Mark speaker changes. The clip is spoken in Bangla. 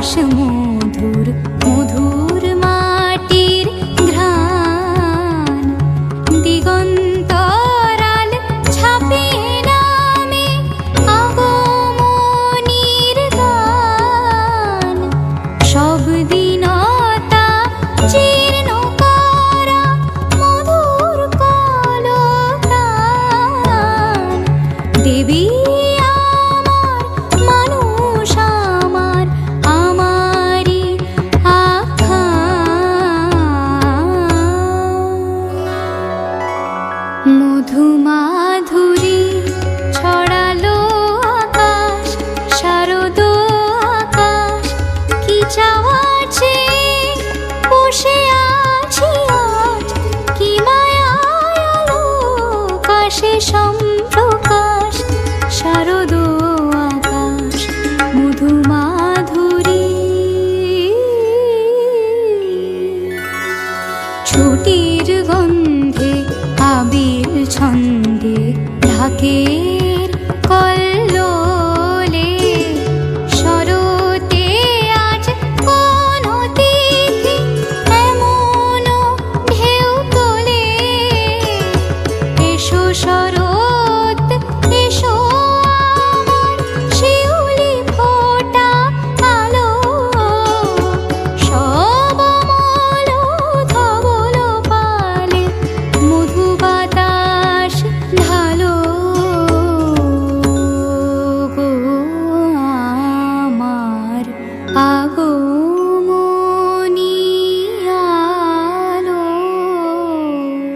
Speaker 1: বাতাস মধুর মধুর মাটির ঘ্রাণ দিগন্তরাল ছাপিয়ে নামে আগমনীর গান সব দিনতা জীর্ণ করা মধুর কলতান দেবী মধুমাধুরী ছড়ালো আকাশ শারদ আকাশ কি চাওয়াছে বসে আছি আজ কি মায়ায় আকাশে সম্প্রকাশ শারদ আকাশ মধুমাধুরী ছুটির গন্ধে আবির ছন্দে ঢাকের কল্লোলে শরতে আজ কোন তিথি এমন ঢেউ তোলে এসো শরৎ এসো আমার শিউলি ফোটা আলো সব অমল ধবল পালে মধু বাতাস ঢালো গো আমার আগো